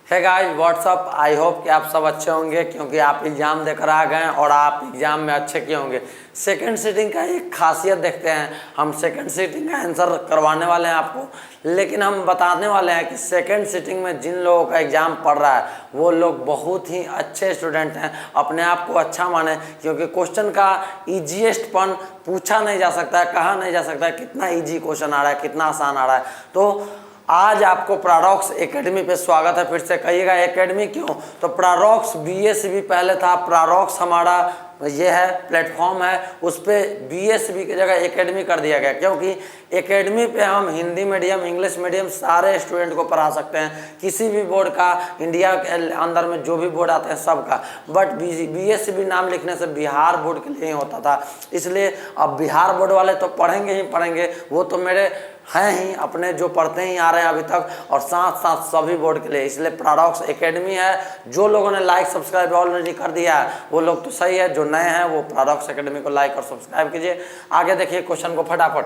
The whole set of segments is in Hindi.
है गाइस व्हाट्सअप। आई होप कि आप सब अच्छे होंगे क्योंकि आप एग्ज़ाम देकर आ गए और आप एग्ज़ाम में अच्छे किए होंगे। सेकंड सीटिंग का एक खासियत देखते हैं। हम सेकंड सीटिंग का आंसर करवाने वाले हैं आपको, लेकिन हम बताने वाले हैं कि सेकंड सीटिंग में जिन लोगों का एग्ज़ाम पढ़ रहा है वो लोग बहुत ही अच्छे स्टूडेंट हैं। अपने आप को अच्छा माने, क्योंकि क्वेश्चन का ईजीएस्ट पन पूछा नहीं जा सकता है, कहा नहीं जा सकता है कितना ईजी क्वेश्चन आ रहा है, कितना आसान आ रहा है। तो आज आपको प्रारॉक्स एकेडमी पे स्वागत है। फिर से कहिएगा एकेडमी क्यों, तो प्रारॉक्स बीएसबी पहले था। प्रारॉक्स हमारा ये है प्लेटफॉर्म है, उस पर बीएसबी की जगह एकेडमी कर दिया गया, क्योंकि एकेडमी पे हम हिंदी मीडियम इंग्लिश मीडियम सारे स्टूडेंट को पढ़ा सकते हैं, किसी भी बोर्ड का, इंडिया के अंदर में जो भी बोर्ड आते हैं सबका। बट बीएसबी नाम लिखने से बिहार बोर्ड के लिए ही होता था, इसलिए अब बिहार बोर्ड वाले तो पढ़ेंगे ही पढ़ेंगे, वो तो मेरे हैं ही अपने जो पढ़ते ही आ रहे हैं अभी तक, और साथ साथ सभी बोर्ड के लिए। इसलिए प्रारॉक्स एकेडमी है। जो लोगों ने लाइक सब्सक्राइब ऑलरेडी कर दिया है वो लोग तो सही है, जो नए हैं वो प्रारॉक्स एकेडमी को लाइक और सब्सक्राइब कीजिए। आगे देखिए क्वेश्चन को फटाफट।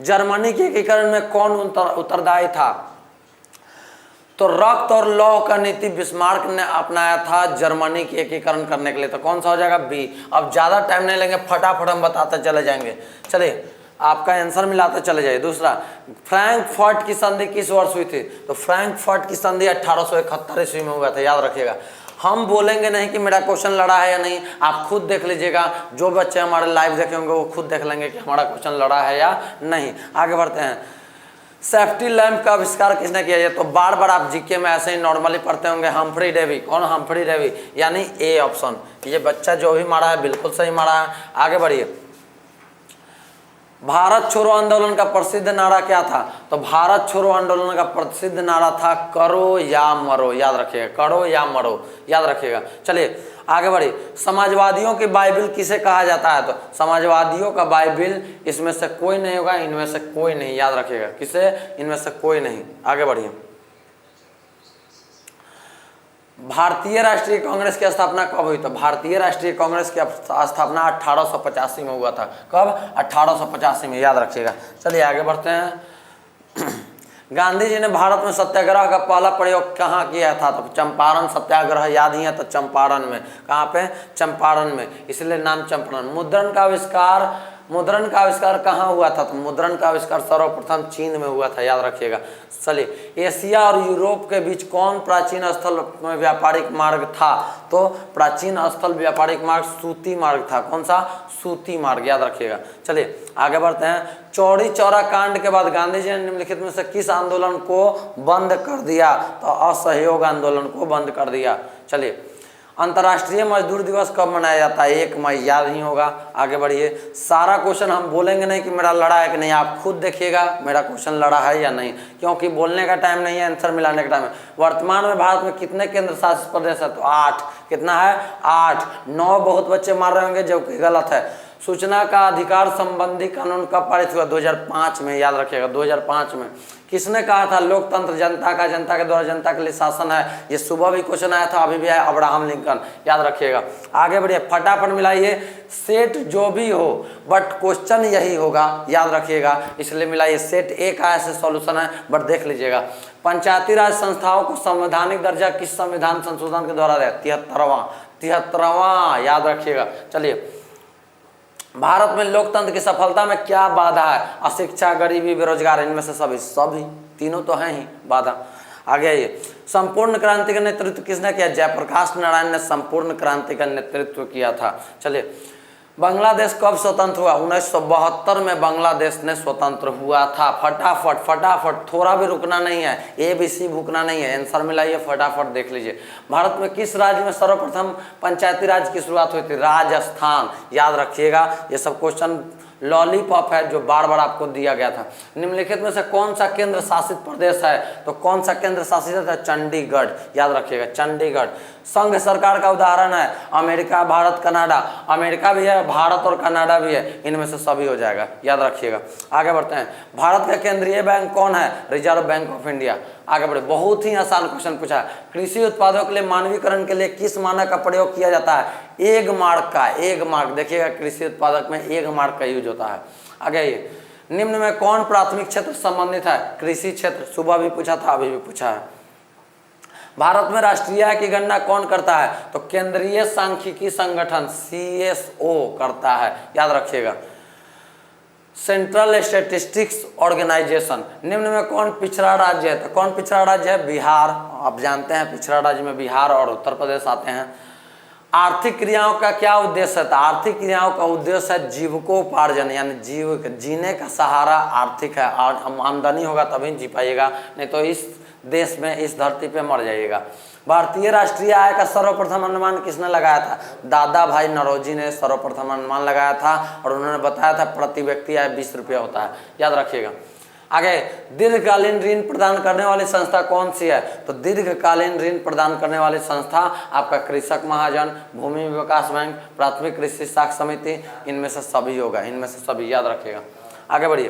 जर्मनी के एकीकरण में कौन उत्तरदायी था? तो रक्त और लौह का नीति बिस्मार्क ने अपनाया था जर्मनी के एकीकरण करने के लिए। तो कौन सा हो जाएगा? बी। अब ज्यादा टाइम नहीं लेंगे, फटाफट हम बताते चले जाएंगे। चलिए आपका आंसर मिलाते चले जाइए। दूसरा, फ्रैंकफर्ट की संधि किस वर्ष हुई थी? तो फ्रैंकफर्ट की संधि 1871 ईस्वी में हुआ था, याद रखिएगा। हम बोलेंगे नहीं कि मेरा क्वेश्चन लड़ा है या नहीं, आप खुद देख लीजिएगा। जो बच्चे हमारे लाइव देखे होंगे वो खुद देख लेंगे कि हमारा क्वेश्चन लड़ा है या नहीं। आगे बढ़ते हैं। सेफ्टी लैंप का आविष्कार किसने किया? ये तो बार बार आप जीके में ऐसे ही नॉर्मली पढ़ते होंगे, हम्फ्री डेवी। कौन? हम्फ्री डेवी, यानी ए ऑप्शन। ये बच्चा जो भी मारा है बिल्कुल सही मारा है। आगे बढ़िए। भारत छोड़ो आंदोलन का प्रसिद्ध नारा क्या था? तो भारत छोड़ो आंदोलन का प्रसिद्ध नारा था करो या मरो, याद रखिएगा, करो या मरो, याद रखिएगा। चलिए आगे बढ़िए। समाजवादियों की बाइबिल किसे कहा जाता है? तो समाजवादियों का बाइबिल इसमें से कोई नहीं होगा, इनमें से कोई नहीं, याद रखिएगा। किसे? इनमें से कोई नहीं। आगे बढ़िए। भारतीय राष्ट्रीय कांग्रेस की स्थापना कब हुई? तो भारतीय राष्ट्रीय कांग्रेस की स्थापना 1885 में हुआ था। कब? 1885 में, याद रखिएगा। चलिए आगे बढ़ते हैं। गांधी जी ने भारत में सत्याग्रह का पहला प्रयोग कहाँ किया था? तो चंपारण सत्याग्रह, याद ही है, तो चंपारण में। कहाँ पे? चंपारण में, इसलिए नाम चंपारण। मुद्रण का आविष्कार कहाँ हुआ था? तो मुद्रण का आविष्कार सर्वप्रथम चीन में हुआ था, याद रखिएगा। चलिए, एशिया और यूरोप के बीच कौन प्राचीन स्थल व्यापारिक मार्ग था? तो प्राचीन स्थल व्यापारिक मार्ग सूती मार्ग था। कौन सा? सूती मार्ग, याद रखिएगा। चलिए आगे बढ़ते हैं। चौरी चौरा कांड के बाद गांधी जी ने निम्नलिखित में से किस आंदोलन को बंद कर दिया? तो असहयोग आंदोलन को बंद कर दिया। चलिए, अंतर्राष्ट्रीय मजदूर दिवस कब मनाया जाता है? 1 मई, याद नहीं होगा। आगे बढ़िए। सारा क्वेश्चन हम बोलेंगे नहीं कि मेरा लड़ा है कि नहीं, आप खुद देखिएगा मेरा क्वेश्चन लड़ा है या नहीं, क्योंकि बोलने का टाइम नहीं है, आंसर मिलाने का टाइम है। वर्तमान में भारत में कितने केंद्र शासित प्रदेश है? तो 8। कितना है? 8। 9 बहुत बच्चे मार रहे होंगे, जो कि गलत है। सूचना का अधिकार संबंधी कानून कब पारित हुआ? 2005 में, याद रखिएगा, 2005 में। किसने कहा था लोकतंत्र जनता का, जनता के द्वारा जनता के लिए शासन है? ये सुबह भी क्वेश्चन आया था, अभी भी आया, अब्राहम लिंकन, याद रखिएगा। आगे बढ़िए, फटाफट मिलाइए। सेट जो भी हो बट क्वेश्चन यही होगा, याद रखिएगा, इसलिए मिलाइए। सेट ए का ऐसे सॉल्यूशन है, बट देख लीजिएगा। पंचायती राज संस्थाओं को संवैधानिक दर्जा किस संविधान संशोधन के द्वारा दिया? 73वां, याद रखिएगा। चलिए, भारत में लोकतंत्र की सफलता में क्या बाधा है? अशिक्षा, गरीबी, बेरोजगार, इनमें से सभी तीनों तो हैं ही बाधा। आगे आइए। संपूर्ण क्रांति का नेतृत्व किसने किया? जयप्रकाश नारायण ने संपूर्ण क्रांति का नेतृत्व किया था। चलिए, बांग्लादेश कब स्वतंत्र हुआ? 1972 में बांग्लादेश ने स्वतंत्र हुआ था। फटाफट, थोड़ा भी रुकना नहीं है, ABC भूखना नहीं है, आंसर मिलाइए, फटाफट देख लीजिए। भारत में किस राज्य में सर्वप्रथम पंचायती राज की शुरुआत हुई थी? राजस्थान, याद रखिएगा। ये सब क्वेश्चन लॉलीपॉप है जो बार बार आपको दिया गया था। निम्नलिखित में से कौन सा केंद्र शासित प्रदेश है? तो कौन सा केंद्र शासित है? चंडीगढ़, याद रखिएगा, चंडीगढ़। संघ सरकार का उदाहरण है अमेरिका, भारत, कनाडा। अमेरिका भी है, भारत और कनाडा भी है, इनमें से सभी हो जाएगा, याद रखिएगा। आगे बढ़ते हैं। भारत का केंद्रीय बैंक कौन है? Reserve bank of India. आगे बढ़े। बहुत ही आसान क्वेश्चन पूछा है। कृषि उत्पादों के लिए मानवीकरण के लिए किस मानक का प्रयोग किया जाता है? एग मार्क का। एग मार्क, देखिएगा, कृषि उत्पादक में एग मार्क का यूज होता है। आगे ये निम्न में कौन प्राथमिक क्षेत्र संबंधित है? कृषि क्षेत्र। सुबह भी पूछा था, अभी भी पूछा है। भारत में राष्ट्रीय आय की गणना कौन करता है? तो केंद्रीय सांख्यिकी संगठन CSO करता है, याद रखिएगा। Central statistics organisation. निम्न में कौन पिछड़ा राज्य है? तो कौन पिछड़ा राज्य है? बिहार। आप जानते हैं पिछड़ा राज्य में बिहार और उत्तर प्रदेश आते हैं। आर्थिक क्रियाओं का क्या उद्देश्य है? तो आर्थिक क्रियाओं का उद्देश्य है जीविकोपार्जन, यानी जीने का सहारा आर्थिक है। आमदनी होगा तभी जी पाइएगा, नहीं तो इस देश में, इस धरती पे मर जाइएगा। भारतीय राष्ट्रीय आय का सर्वप्रथम अनुमान किसने लगाया था? दादा भाई नौरोजी ने सर्वप्रथम अनुमान लगाया था और उन्होंने बताया था प्रति व्यक्ति आय 20 रुपया होता है, याद रखिएगा। आगे, दीर्घकालीन ऋण प्रदान करने वाली संस्था कौन सी है? तो दीर्घकालीन ऋण प्रदान करने वाली संस्था आपका कृषक महाजन, भूमि विकास बैंक, प्राथमिक कृषि साख समिति, इनमें से सभी होगा, इनमें से सभी, याद रखिएगा। आगे बढ़िए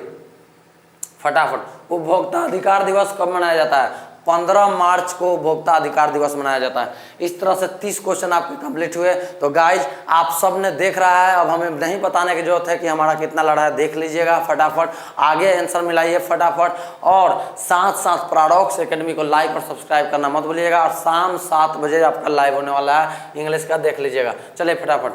फटाफट। उपभोक्ता अधिकार दिवस कब मनाया जाता है? 15 मार्च को उपभोक्ता अधिकार दिवस मनाया जाता है। इस तरह से 30 क्वेश्चन आपके कंप्लीट हुए। तो गाइज आप सब ने देख रहा है, अब हमें नहीं बताने की जरूरत है कि हमारा कितना लड़ा है, देख लीजिएगा फटाफट, आगे आंसर मिलाइए फटाफट, और साथ साथ पैराडॉक्स एकेडमी को लाइक और सब्सक्राइब करना मत भूलिएगा। और शाम 7 बजे आपका लाइव होने वाला है इंग्लिश का, देख लीजिएगा। चलिए फटाफट।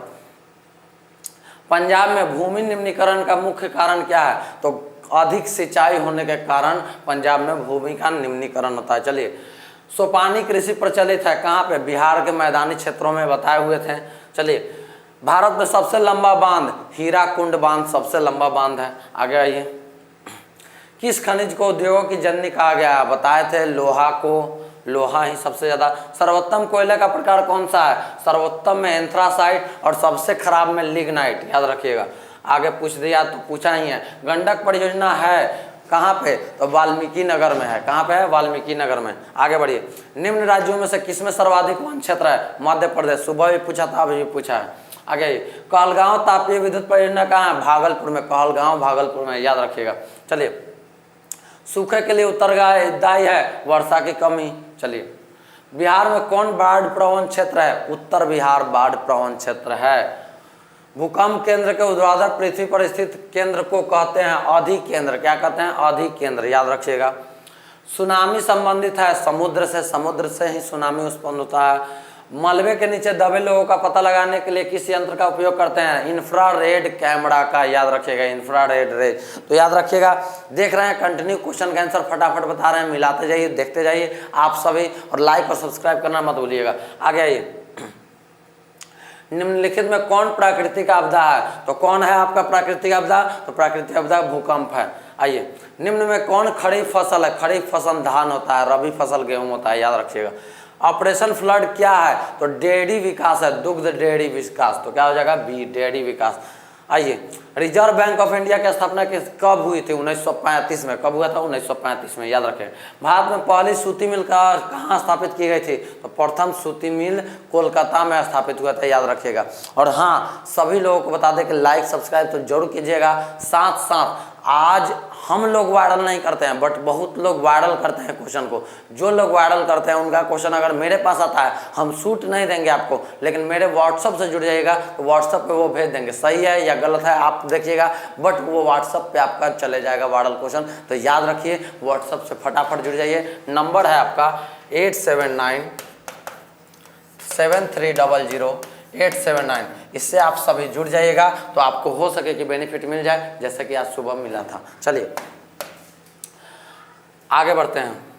पंजाब में भूमि निम्नीकरण का मुख्य कारण क्या है? तो अधिक सिंचाई होने के कारण पंजाब में भूमि का निम्नीकरण होता है। चलिए, सोपानी कृषि प्रचलित है कहाँ पे? बिहार के मैदानी क्षेत्रों में बताए हुए थे। चलिए, भारत में सबसे लंबा बांध हीराकुंड बांध सबसे लंबा बांध है। आगे आइए। किस खनिज को उद्योगों की जननी कहा गया है? बताए थे लोहा को, लोहा ही सबसे ज्यादा। सर्वोत्तम कोयले का प्रकार कौन सा है? सर्वोत्तम में एंथ्रासाइट और सबसे खराब में लिग्नाइट, याद रखिएगा। आगे पूछ दिया तो पूछा ही है। गंडक परियोजना है कहाँ पे? तो वाल्मीकि नगर में है। कहाँ पे है? वाल्मीकि नगर में। आगे बढ़िए। निम्न राज्यों में से किसमें सर्वाधिक वन क्षेत्र है? मध्य प्रदेश। सुबह भी पूछा था, अभी भी पूछा है। आगे, कहलगांव तापीय विद्युत परियोजना कहाँ है? भागलपुर में। कहलगांव भागलपुर में, याद रखिएगा। चलिए, सूखे के लिए उत्तरदायी है वर्षा की कमी। चलिए, बिहार में कौन बाढ़ प्रवण क्षेत्र है? उत्तर बिहार बाढ़ प्रवण क्षेत्र है। भूकंप केंद्र के ऊर्ध्वाधर पृथ्वी पर स्थित केंद्र को कहते हैं अधिकेंद्र। क्या कहते हैं? अधिकेंद्र, याद रखिएगा। सुनामी संबंधित है समुद्र से, समुद्र से ही सुनामी उत्पन्न होता है। मलबे के नीचे दबे लोगों का पता लगाने के लिए किस यंत्र का उपयोग करते हैं? इंफ्रारेड कैमरा का, याद रखिएगा। इंफ्रारेड रेड, तो याद रखिएगा। देख रहे हैं कंटिन्यू क्वेश्चन का आंसर फटाफट बता रहे हैं, मिलाते जाइए, देखते जाइए आप सभी, और लाइक और सब्सक्राइब करना मत भूलिएगा। आगे आइए। निम्नलिखित में कौन प्राकृतिक आपदा है? तो कौन है आपका प्राकृतिक आपदा? तो प्राकृतिक आपदा भूकंप है। आइए, निम्न में कौन खरीफ फसल है? खरीफ फसल धान होता है, रबी फसल गेहूं होता है, याद रखिएगा। ऑपरेशन फ्लड क्या है? तो डेयरी विकास है, दुग्ध डेयरी विकास। तो क्या हो जाएगा? बी, डेयरी विकास। आइए, रिजर्व बैंक ऑफ इंडिया की स्थापना कब हुई थी? 1935 में। कब हुआ था? 1935 में, याद रखें। भारत में पहली सूती मिल कहाँ स्थापित की गई थी? तो प्रथम सूती मिल कोलकाता में स्थापित हुआ था, याद रखिएगा। और हाँ, सभी लोगों को बता दें कि लाइक सब्सक्राइब तो जरूर कीजिएगा। साथ साथ आज हम लोग वायरल नहीं करते हैं, बट बहुत लोग वायरल करते हैं क्वेश्चन को। जो लोग वायरल करते हैं उनका क्वेश्चन अगर मेरे पास आता है, हम शूट नहीं देंगे आपको, लेकिन मेरे व्हाट्सअप से जुड़ जाइएगा तो व्हाट्सअप पे वो भेज देंगे। सही है या गलत है आप देखिएगा, बट वो व्हाट्सअप पे आपका चले जाएगा वायरल क्वेश्चन। तो याद रखिए, व्हाट्सअप से फटाफट जुड़ जाइए। नंबर है आपका 8797300879। इससे आप सभी जुड़ जाइएगा तो आपको हो सके कि बेनिफिट मिल जाए, जैसे कि आज सुबह मिला था। चलिए आगे बढ़ते हैं।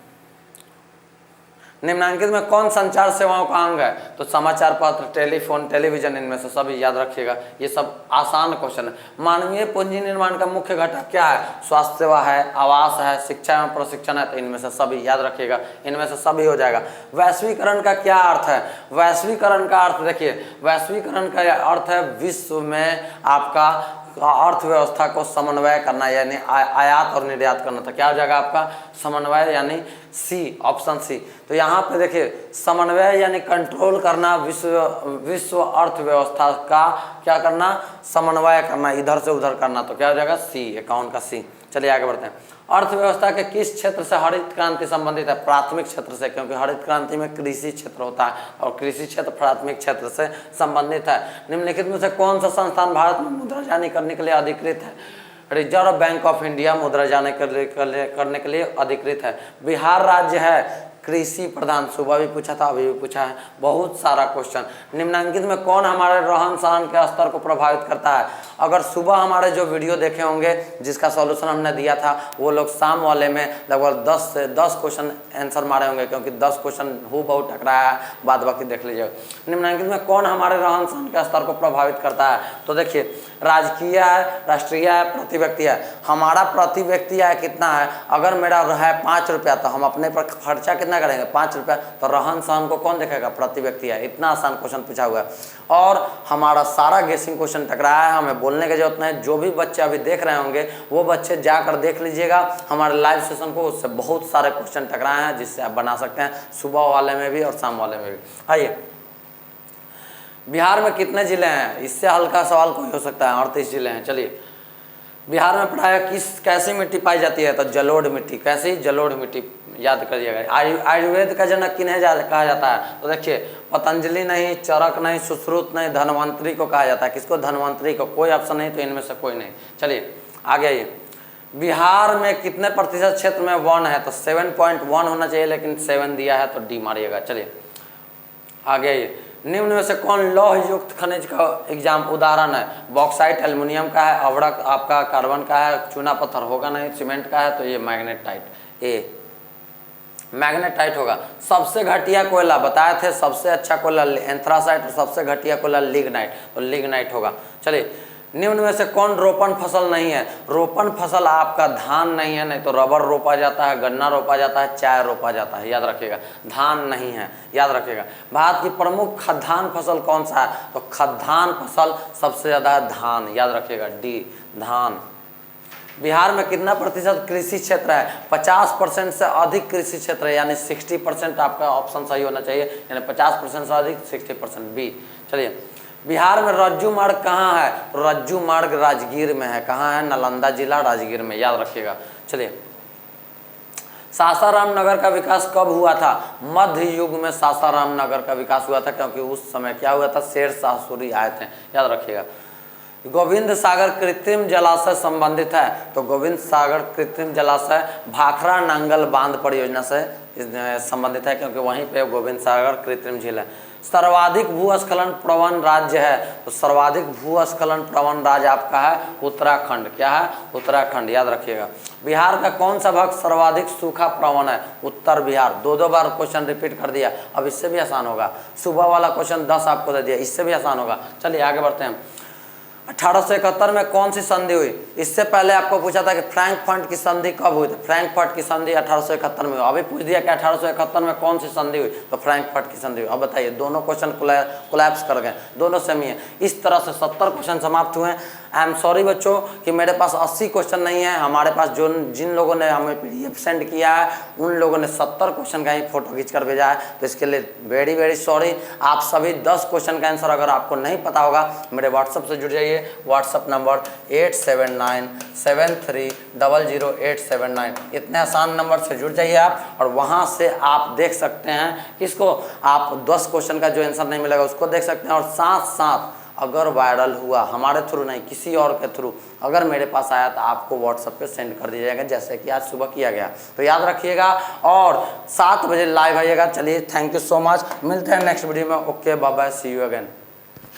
निम्नलिखित में कौन संचार सेवाओं का अंग है? तो समाचार पत्र, टेलीफोन, टेलीविजन, इनमें से सभी, याद रखिएगा। ये सब आसान क्वेश्चन है। मानवीय पूंजी निर्माण का मुख्य घटक क्या है? स्वास्थ्य सेवा है, आवास है, शिक्षा एवं प्रशिक्षण है। तो इनमें से सभी, याद रखिएगा, इनमें से सभी हो जाएगा। वैश्वीकरण का क्या अर्थ है? वैश्वीकरण का अर्थ देखिए, वैश्वीकरण का अर्थ है विश्व में आपका अर्थव्यवस्था को समन्वय करना, यानी आयात और निर्यात करना। था क्या हो जाएगा आपका? समन्वय, यानी सी, ऑप्शन सी। तो यहाँ पे देखिए, समन्वय यानी कंट्रोल करना, विश्व अर्थव्यवस्था का क्या करना? समन्वय करना, इधर से उधर करना। तो क्या हो जाएगा? सी, अकाउंट का सी। चलिए आगे बढ़ते हैं। अर्थव्यवस्था के किस क्षेत्र से हरित क्रांति संबंधित है? प्राथमिक क्षेत्र से, क्योंकि हरित क्रांति में कृषि क्षेत्र होता है और कृषि क्षेत्र प्राथमिक क्षेत्र से संबंधित है। निम्नलिखित में से कौन सा संस्थान भारत में मुद्रा जारी करने के लिए अधिकृत है? रिजर्व बैंक ऑफ इंडिया मुद्रा जारी करने के लिए अधिकृत है। बिहार राज्य है कृषि प्रधान, सुबह भी पूछा था, अभी भी पूछा है, बहुत सारा क्वेश्चन। निम्नलिखित में कौन हमारे रहन सहन के स्तर को प्रभावित करता है? अगर सुबह हमारे जो वीडियो देखे होंगे जिसका सॉल्यूशन हमने दिया था, वो लोग शाम वाले में लगभग 10 से 10 क्वेश्चन आंसर मारे होंगे, क्योंकि 10 क्वेश्चन हूबहू टकराया है, बाद बाकी देख लीजिएगा। निम्नलिखित में कौन हमारे रहन सहन के स्तर को प्रभावित करता है? तो देखिए, राजकीय है, राष्ट्रीय है, प्रति व्यक्ति है। हमारा प्रति व्यक्ति है कितना है? अगर मेरा है 5 रुपया तो हम अपने पर खर्चा कितना करेंगे? 5 रुपया। तो रहन सहन को कौन देखेगा? प्रति व्यक्ति है। इतना आसान क्वेश्चन पूछा हुआ है और हमारा सारा गेसिंग क्वेश्चन टकराया है, हमें बोलने की जरूरत नहीं। जो भी बच्चे अभी देख रहे होंगे वो बच्चे जाकर देख लीजिएगा हमारे लाइव सेशन को, उससे बहुत सारे क्वेश्चन टकराए हैं जिससे आप बना सकते हैं, सुबह वाले में भी और शाम वाले में भी। आइए, बिहार में कितने जिले हैं? इससे हल्का सवाल कोई हो सकता है, 38 जिले हैं। चलिए, बिहार में प्राय कैसी मिट्टी पाई जाती है? तो जलोढ़ मिट्टी। कैसी? जलोढ़ मिट्टी, याद करिएगा। आयुर्वेद का जनक किन्हें कहा जाता है? तो देखिए, पतंजलि नहीं, चरक नहीं, सुश्रुत नहीं, धन्वंतरी को कहा जाता है। किसको? धन्वंतरी को। कोई ऑप्शन नहीं, तो इनमें से कोई नहीं। चलिए आगे आइए। बिहार में कितने प्रतिशत क्षेत्र में वन है? तो 7.1 होना चाहिए, लेकिन 7 दिया है, तो डी मारिएगा। चलिए आगे आइए। निम्न में से कौन लौह युक्त खनिज का एग्जाम उदाहरण है? बॉक्साइट एल्युमिनियम का है, अवड़क आपका कार्बन का है, चूना पत्थर होगा नहीं, सीमेंट का है, तो ये मैग्नेटाइट, ए मैग्नेटाइट होगा। सबसे घटिया कोयला बताए थे, सबसे अच्छा कोयला एंथ्रासाइट और सबसे घटिया कोयला लिग्नाइट, तो लिग्नाइट होगा। चलिए, निम्न में से कौन रोपण फसल नहीं है? रोपण फसल आपका धान नहीं है, नहीं तो रबर रोपा जाता है, गन्ना रोपा जाता है, चाय रोपा जाता है, याद रखिएगा। धान नहीं है, याद रखिएगा। भारत की प्रमुख खाद्यान्न फसल कौन सा है? तो खाद्यान्न फसल सबसे ज़्यादा है धान, याद रखिएगा, डी धान। बिहार में कितना प्रतिशत कृषि क्षेत्र है? 50% से अधिक कृषि क्षेत्र है, यानी 60% आपका ऑप्शन सही होना चाहिए, यानी 50% से अधिक 60%, बी। चलिए, बिहार में रज्जू मार्ग कहाँ है? तो रज्जू मार्ग राजगीर में है। कहाँ है? नालंदा जिला, राजगीर में, याद रखिएगा। चलिए, सासाराम नगर का विकास कब हुआ था? मध्य युग में सासाराम नगर का विकास हुआ था, क्योंकि उस समय क्या हुआ था? शेर शाह सूरी आए थे, याद रखिएगा। गोविंद सागर कृत्रिम जलाशय संबंधित है? तो गोविंद सागर कृत्रिम जलाशय भाखड़ा नांगल बांध परियोजना से संबंधित है, क्योंकि वहीं पे गोविंद सागर कृत्रिम झील है। सर्वाधिक भूस्खलन प्रवण राज्य है? तो सर्वाधिक भूस्खलन प्रवण राज्य आपका है उत्तराखंड। क्या है? उत्तराखंड, याद रखिएगा। बिहार का कौन सा भाग सर्वाधिक सूखा प्रवण है? उत्तर बिहार। 2 बार क्वेश्चन रिपीट कर दिया। अब इससे भी आसान होगा, सुबह वाला क्वेश्चन 10 आपको दे दिया, इससे भी आसान होगा। चलिए आगे बढ़ते हैं। 1871 में कौन सी संधि हुई? इससे पहले आपको पूछा था कि फ्रैंकफर्ट की संधि कब हुई थी? फ्रैंकफर्ट की संधि 1871 में हुई। अभी पूछ दिया कि 1871 में कौन सी संधि हुई? तो फ्रैंकफर्ट की संधि हुई। अब बताइए, दोनों क्वेश्चन कोलैप्स कर गए, दोनों सेम ही है। इस तरह से 70 क्वेश्चन समाप्त हुए। आई एम सॉरी बच्चों कि मेरे पास 80 क्वेश्चन नहीं है। हमारे पास जिन लोगों ने हमें PDF सेंड किया है, उन लोगों ने 70 क्वेश्चन का ही फोटो खींच कर भेजा है, तो इसके लिए वेरी वेरी सॉरी। आप सभी 10 क्वेश्चन का आंसर अगर आपको नहीं पता होगा, मेरे व्हाट्सअप से जुड़ जाइए। WhatsApp number 8797300879। इतने आसान नंबर से जुड़ जाइए आप, और वहाँ से आप देख सकते हैं किसको, आप 10 क्वेश्चन का जो आंसर नहीं मिलेगा उसको देख सकते हैं, और साथ साथ अगर वायरल हुआ, हमारे थ्रू नहीं किसी और के थ्रू अगर मेरे पास आया, तो आपको व्हाट्सएप पे सेंड कर दिया जाएगा, जैसे कि आज सुबह किया गया। तो याद रखिएगा, और 7 बजे लाइव आइएगा। चलिए, थैंक यू सो मच, मिलते हैं नेक्स्ट वीडियो में। Okay, bye bye, see you again.